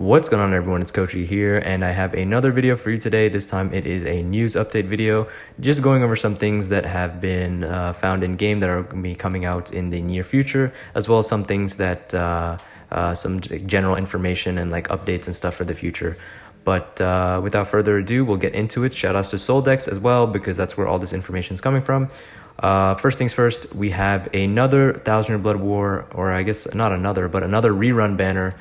What's going on, everyone? It's Kochyy here, and I have another video for you today. This time it is a news update video, just going over some things that have been found in game that are going to be coming out in the near future, as well as some things that some general information and like updates and stuff for the future. But without further ado, we'll get into it. Shoutouts to Soldex as well, because that's where all this information is coming from. First things first, we have another 1000 Year Blood War, or I guess not another, but another rerun banner.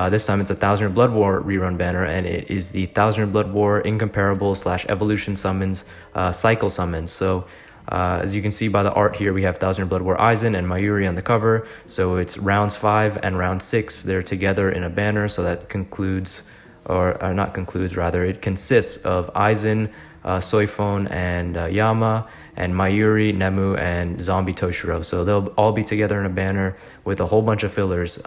This time it's a 1000 Year Blood War rerun banner, and it is the 1000 Year Blood War Incomparable / Evolution Summons Cycle Summons. So as you can see by the art here, we have 1000 Year Blood War Aizen and Mayuri on the cover. So it's rounds 5 and round 6. They're together in a banner, so that concludes, or not concludes rather, it consists of Aizen, Soifon, and Yama, and Mayuri, Nemu, and Zombie Toshiro. So they'll all be together in a banner with a whole bunch of fillers.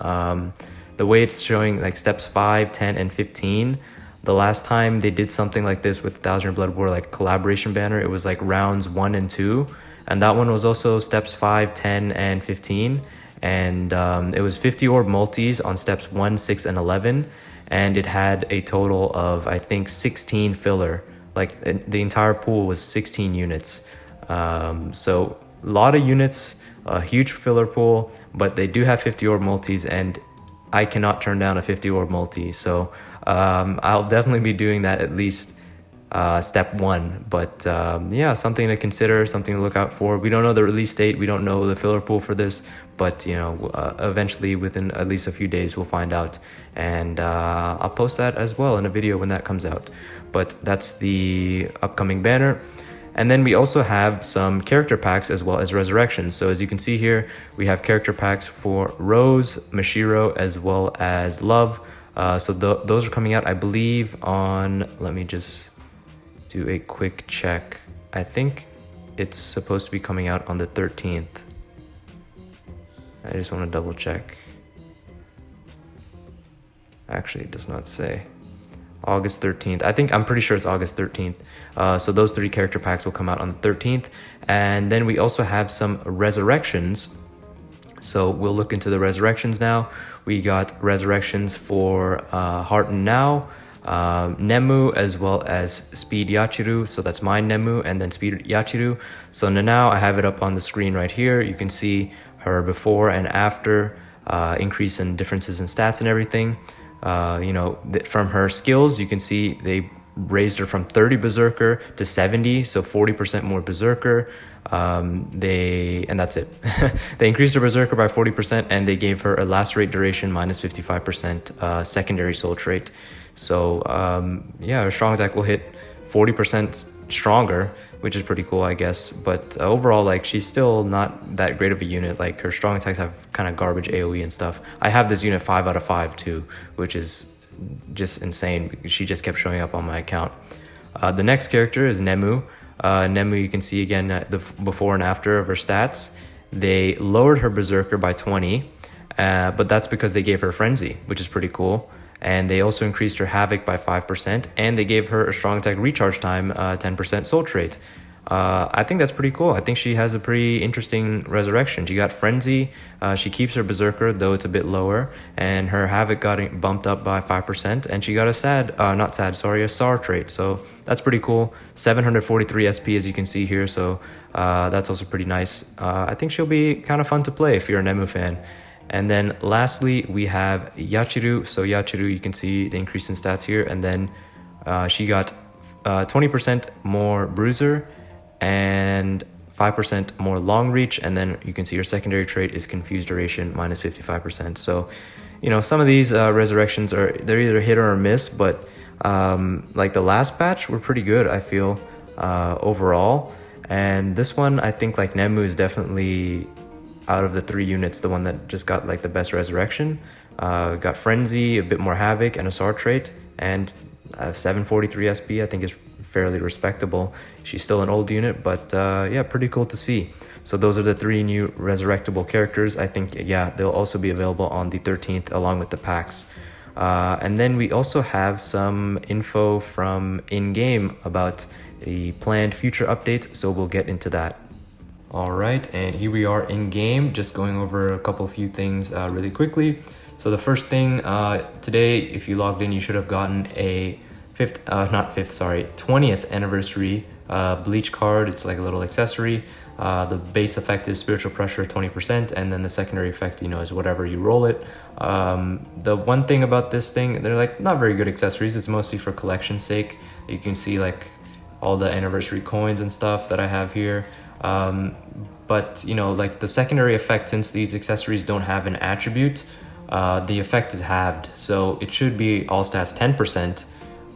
The way it's showing like steps 5, 10, and 15, the last time they did something like this with 1000 Year Blood War, like collaboration banner, it was like rounds 1 and 2, and that one was also steps 5, 10, and 15, and it was 50 orb multis on steps 1, 6, and 11, and it had a total of, I think, 16 filler. Like the entire pool was 16 units. So a lot of units, a huge filler pool, but they do have 50 orb multis, and I cannot turn down a 50 orb multi. So I'll definitely be doing that at least step 1. But yeah, something to consider, something to look out for. We don't know the release date. We don't know the filler pool for this, but you know, eventually within at least a few days we'll find out, and I'll post that as well in a video when that comes out. But that's the upcoming banner. And then we also have some character packs as well as resurrections. So as you can see here, we have character packs for Rose, Mashiro, as well as Love. So those are coming out, I believe, on, let me just do a quick check. I think it's supposed to be coming out on the 13th. I just want to double check. Actually, it does not say. August 13th. I'm pretty sure it's August 13th. So those 3 character packs will come out on the 13th. And then we also have some resurrections. So we'll look into the resurrections now. We got resurrections for Heart and Now, Nemu, as well as Speed Yachiru. So that's my Nemu and then Speed Yachiru. So now I have it up on the screen right here. You can see her before and after, increase in differences in stats and everything. You know, from her skills, you can see they raised her from 30 Berserker to 70, so 40% more Berserker. And that's it. They increased her Berserker by 40%, and they gave her a lacerate duration minus 55% secondary soul trait. So yeah, her strong attack will hit 40% stronger, which is pretty cool, I guess. But overall, like, she's still not that great of a unit. Like, her strong attacks have kind of garbage AoE and stuff. I have this unit 5 out of 5 too, which is just insane because she just kept showing up on my account. The next character is Nemu. Nemu, you can see again the before and after of her stats. They lowered her Berserker by 20, but that's because they gave her Frenzy, which is pretty cool. And they also increased her Havoc by 5%, and they gave her a strong attack recharge time, 10% soul trait. I think that's pretty cool. I think she has a pretty interesting resurrection. She got Frenzy, she keeps her Berserker, though it's a bit lower, and her Havoc got bumped up by 5%, and she got a a SAR trait, so that's pretty cool. 743 SP, as you can see here, so that's also pretty nice. I think she'll be kind of fun to play if you're a Nemu fan. And then lastly, we have Yachiru. So Yachiru, you can see the increase in stats here. And then she got 20% more Bruiser and 5% more Long Reach. And then you can see her secondary trait is Confused Duration minus 55%. So, you know, some of these resurrections they're either hit or miss. But like the last batch were pretty good, I feel, overall. And this one, I think, like, Nemu is definitely, out of the 3 units, the one that just got like the best resurrection. Got Frenzy, a bit more Havoc, and a SAR trait, and 743 SP I think is fairly respectable. She's still an old unit, but yeah, pretty cool to see. So those are the 3 new resurrectable characters. I think, yeah, they'll also be available on the 13th along with the packs. And then we also have some info from in-game about the planned future updates, so we'll get into that. All right, and here we are in game, just going over a few things really quickly. So the first thing today, if you logged in, you should have gotten a 20th anniversary Bleach card. It's like a little accessory. The base effect is spiritual pressure 20%, and then the secondary effect, is whatever you roll it. The one thing about this thing, they're like not very good accessories. It's mostly for collection's sake. You can see like all the anniversary coins and stuff that I have here. But like the secondary effect, since these accessories don't have an attribute, the effect is halved. So it should be all stats 10%,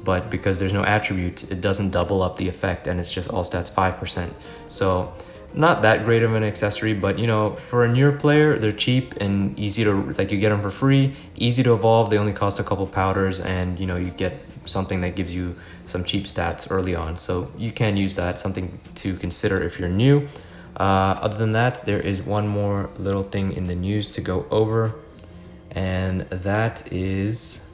but because there's no attribute, it doesn't double up the effect, and it's just all stats 5%. So not that great of an accessory, but for a newer player, they're cheap and easy to, like, you get them for free, easy to evolve. They only cost a couple powders, and you get something that gives you some cheap stats early on. So you can use that, something to consider if you're new. Other than that, there is one more little thing in the news to go over, and that is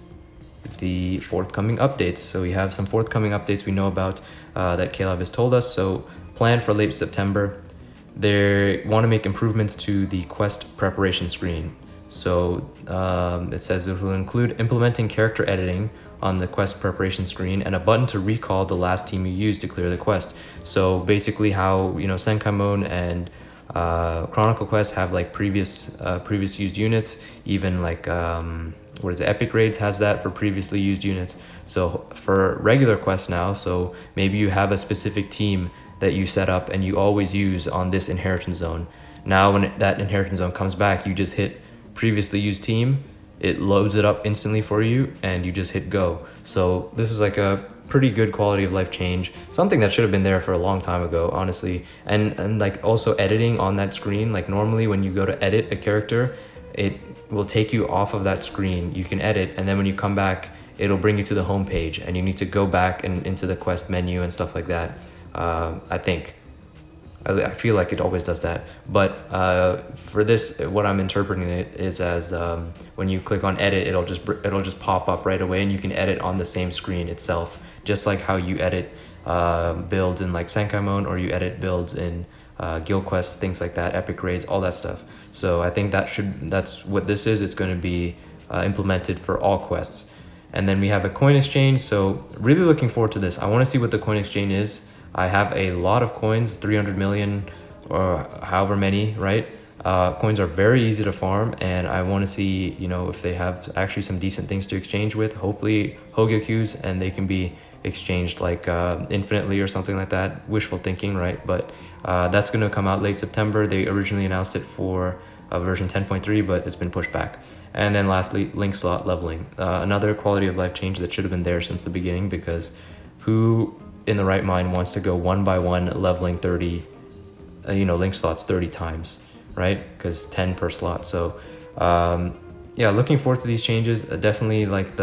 the forthcoming updates. So we have some forthcoming updates we know about that Caleb has told us. So planned for late September. They want to make improvements to the quest preparation screen. So it says it will include implementing character editing on the quest preparation screen and a button to recall the last team you used to clear the quest. So basically how Senkaimon and Chronicle Quest have like previous used units, even like Epic Raids has that for previously used units. So for regular quests now, so maybe you have a specific team that you set up and you always use on this inheritance zone. Now when that inheritance zone comes back, you just hit previously used team, it loads it up instantly for you, and you just hit go. So this is like a pretty good quality of life change, something that should have been there for a long time ago, honestly. And like also editing on that screen, like normally when you go to edit a character, it will take you off of that screen. You can edit, and then when you come back, it'll bring you to the home page, and you need to go back and into the quest menu and stuff like that. I feel like it always does that, but for this, what I'm interpreting it is as when you click on edit, it'll just pop up right away, and you can edit on the same screen itself, just like how you edit builds in like Senkaimon, or you edit builds in guild quests, things like that, epic raids, all that stuff. So I think that's what this is. It's going to be implemented for all quests. And then we have a coin exchange. So really looking forward to this. I want to see what the coin exchange is. I have a lot of coins, 300 million or however many, right? Coins are very easy to farm, and I want to see, if they have actually some decent things to exchange with. Hopefully Hogyokyus, and they can be exchanged like infinitely or something like that. Wishful thinking, right? But that's going to come out late September. They originally announced it for version 10.3, but it's been pushed back. And then lastly, link slot leveling, another quality of life change that should have been there since the beginning, because who in the right mind wants to go one by one leveling 30 link slots 30 times, right? Because 10 per slot. So yeah, looking forward to these changes. Definitely like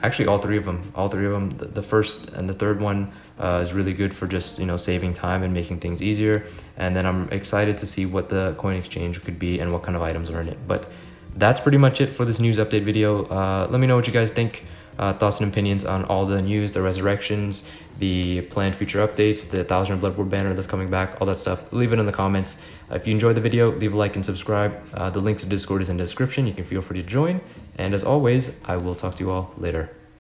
actually all three of them, the first and the third one is really good for just saving time and making things easier. And then I'm excited to see what the coin exchange could be and what kind of items are in it. But that's pretty much it for this news update video. Let me know what you guys think. Thoughts and opinions on all the news, the resurrections, the planned future updates, the 1000 Bloodborne banner that's coming back, all that stuff. Leave it in the comments. If you enjoyed the video, leave a like and subscribe. The link to Discord is in the description. You can feel free to join. And as always, I will talk to you all later.